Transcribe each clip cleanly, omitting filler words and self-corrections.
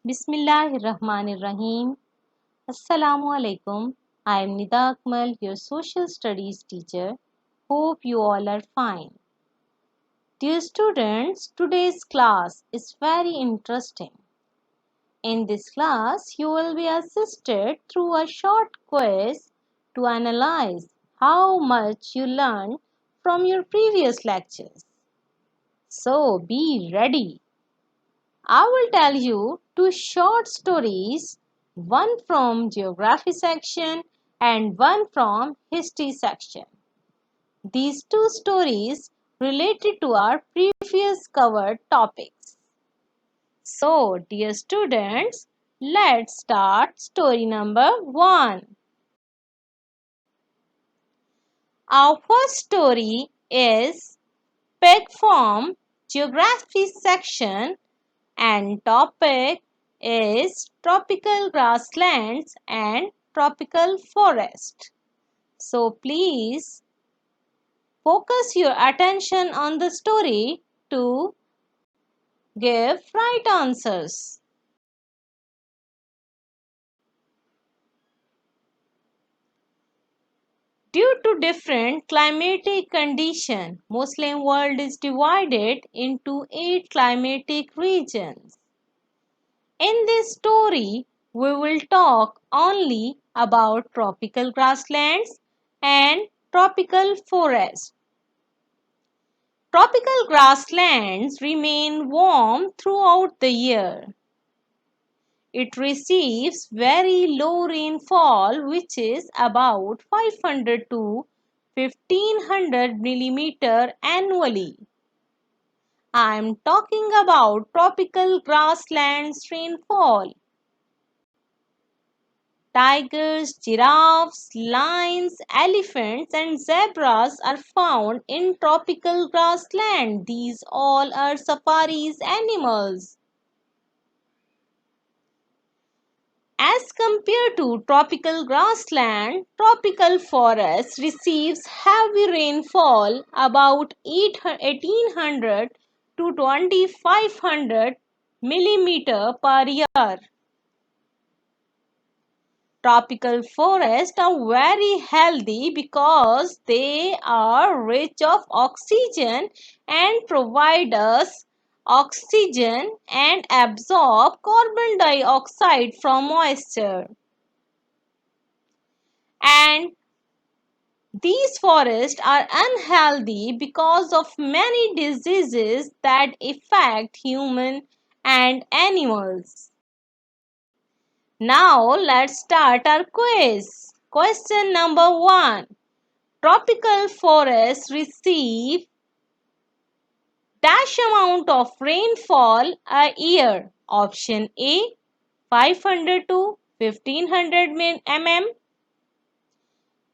Bismillahirrahmanirrahim. Assalamu alaikum. I am Nida Akmal, your social studies teacher. Hope you all are fine. Dear students, today's class is very interesting. In this class, you will be assisted through a short quiz to analyze how much you learned from your previous lectures. So be ready. I will tell you two short stories, one from geography section and one from history section. These two stories related to our previous covered topics. So, dear students, let's start story number 1. Our first story is Pig Farm Geography section and topic is tropical grasslands and tropical forest. So please focus your attention on the story to give right answers. Due to different climatic conditions, Muslim world is divided into 8 climatic regions. In this story, we will talk only about tropical grasslands and tropical forests. Tropical grasslands remain warm throughout the year. It receives very low rainfall, which is about 500 to 1500 millimeter annually. I am talking about tropical grasslands rainfall. Tigers, giraffes, lions, elephants and zebras are found in tropical grassland. These all are safaris animals. As compared to tropical grassland, tropical forest receives heavy rainfall about 1800 to 2500 millimeter per year. Tropical forests are very healthy because they are rich of oxygen and provide us oxygen and absorb carbon dioxide from moisture. And these forests are unhealthy because of many diseases that affect humans and animals. Now let's start our quiz. Question number 1. Tropical forests receive dash amount of rainfall a year. Option A 500 to 1500 mm.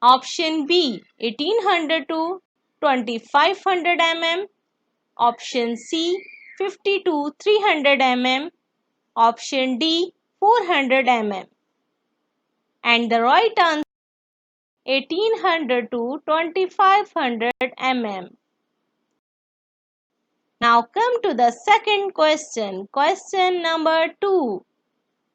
Option B 1800 to 2500 mm. Option C 50 to 300 mm. Option D 400 mm. And the right answer 1800 to 2500 mm. Now come to the second question. Question number 2.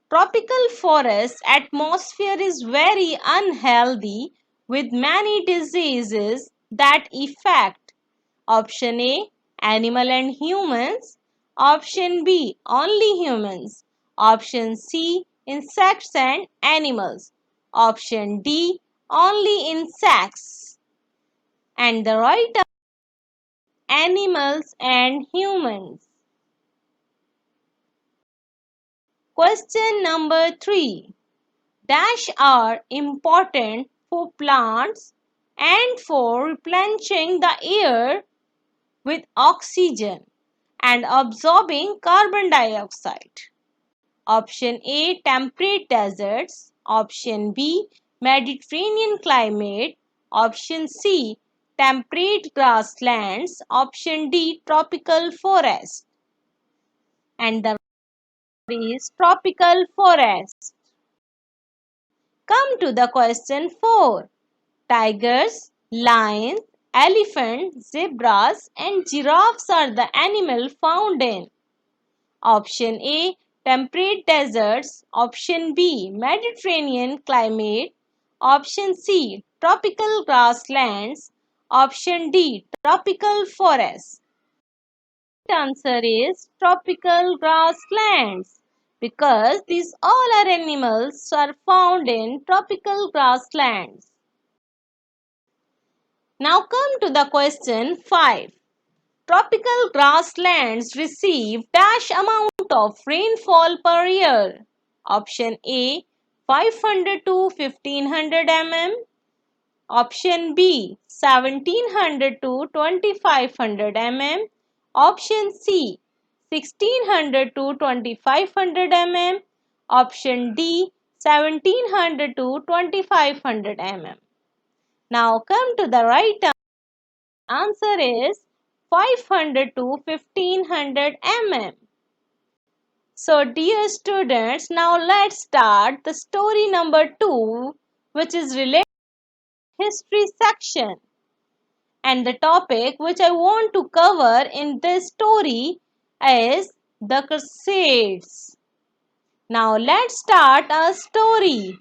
Tropical forest atmosphere is very unhealthy with many diseases that affect option A animal and humans, option B only humans, option C insects and animals, option D only insects. And the right answer animals and humans. Question number 3. Dash are important for plants and for replenishing the air with oxygen and absorbing carbon dioxide. Option A temperate deserts, option B Mediterranean climate, option C temperate grasslands, option D tropical forest. And the is tropical forest. Come to the question 4. Tigers, lions, elephants, zebras and giraffes are the animals found in option A temperate deserts. Option B, Mediterranean climate. Option C, tropical grasslands. Option D, tropical forests. The answer is tropical grasslands because these all are animals are found in tropical grasslands. Now come to the question 5. Tropical grasslands receive dash amount of rainfall per year. Option A, 500 to 1500 mm. Option B, 1700 to 2500 mm. Option C, 1600 to 2500 mm. Option D, 1700 to 2500 mm. Now come to the right answer is 500 to 1500 mm. So dear students, now let's start the story number 2, which is related to history section. And the topic which I want to cover in this story is the Crusades. Now let's start our story.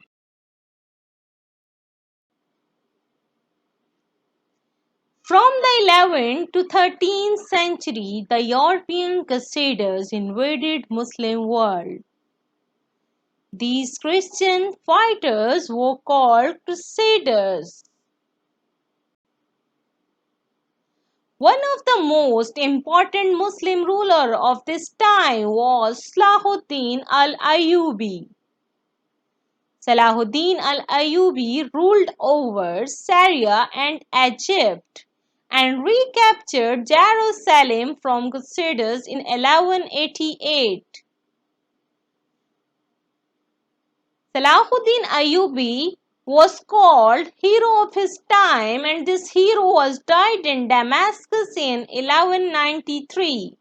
From the 11th to 13th century, the European Crusaders invaded Muslim world. These Christian fighters were called Crusaders. One of the most important Muslim ruler of this time was Salahuddin al-Ayyubi. Salahuddin al-Ayyubi ruled over Syria and Egypt and recaptured Jerusalem from Crusaders in 1188. Salahuddin Ayyubi was called hero of his time, and this hero was died in Damascus in 1193.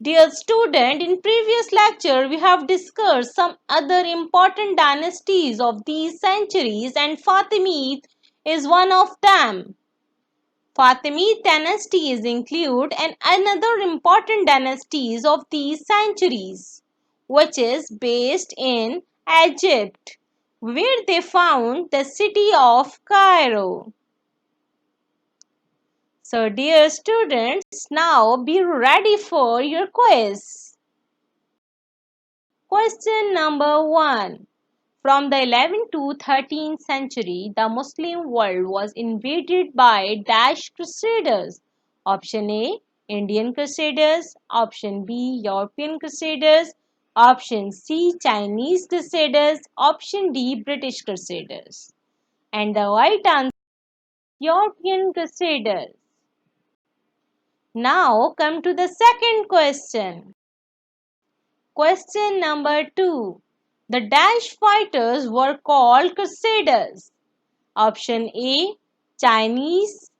Dear student, in previous lecture we have discussed some other important dynasties of these centuries and Fatimid is one of them. Fatimid dynasties include another important dynasties of these centuries, which is based in Egypt, where they found the city of Cairo. So dear students, now be ready for your quiz. Question number 1. From the 11th to 13th century, the Muslim world was invaded by dash crusaders. Option A, Indian crusaders. Option B, European crusaders. Option C, Chinese crusaders. Option D, British crusaders. And the right answer is European crusaders. Now come to the second question. Question number 2. The dash fighters were called crusaders. Option A, Chinese,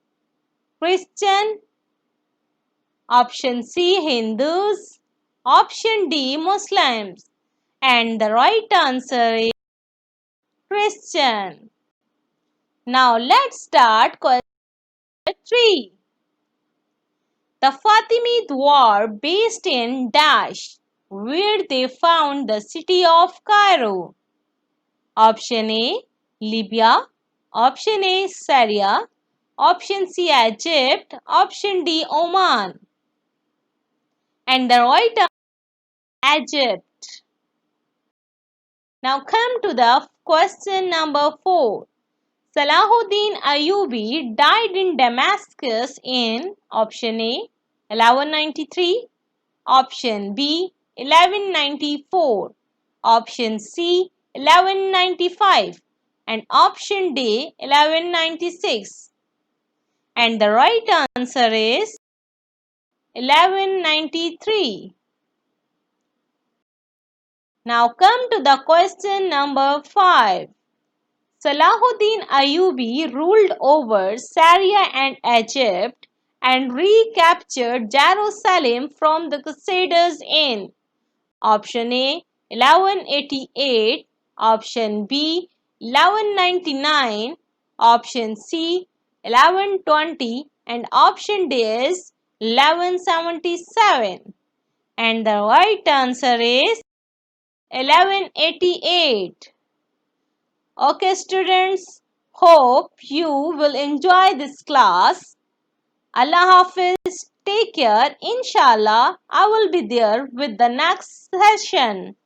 Christian. Option C, Hindus. Option D, Muslims. And the right answer is Christian. Now let's start question 3. The Fatimid war based in dash, where they found the city of Cairo. Option A, Libya. Option A, Syria. Option C, Egypt. Option D, Oman. And the right answer is Egypt. Now come to the question number 4. Salahuddin Ayyubi died in Damascus in option A, 1193. Option B, 1194. Option C, 1195. And option D, 1196. And the right answer is 1193. Now come to the question number 5. Salahuddin Ayyubi ruled over Syria and Egypt and recaptured Jerusalem from the Crusaders in option A, 1188, option B, 1199, option C, 1120, and option D is 1177. And the right answer is 1188. Okay, students, hope you will enjoy this class. Allah Hafiz. Take care. Inshallah, I will be there with the next session.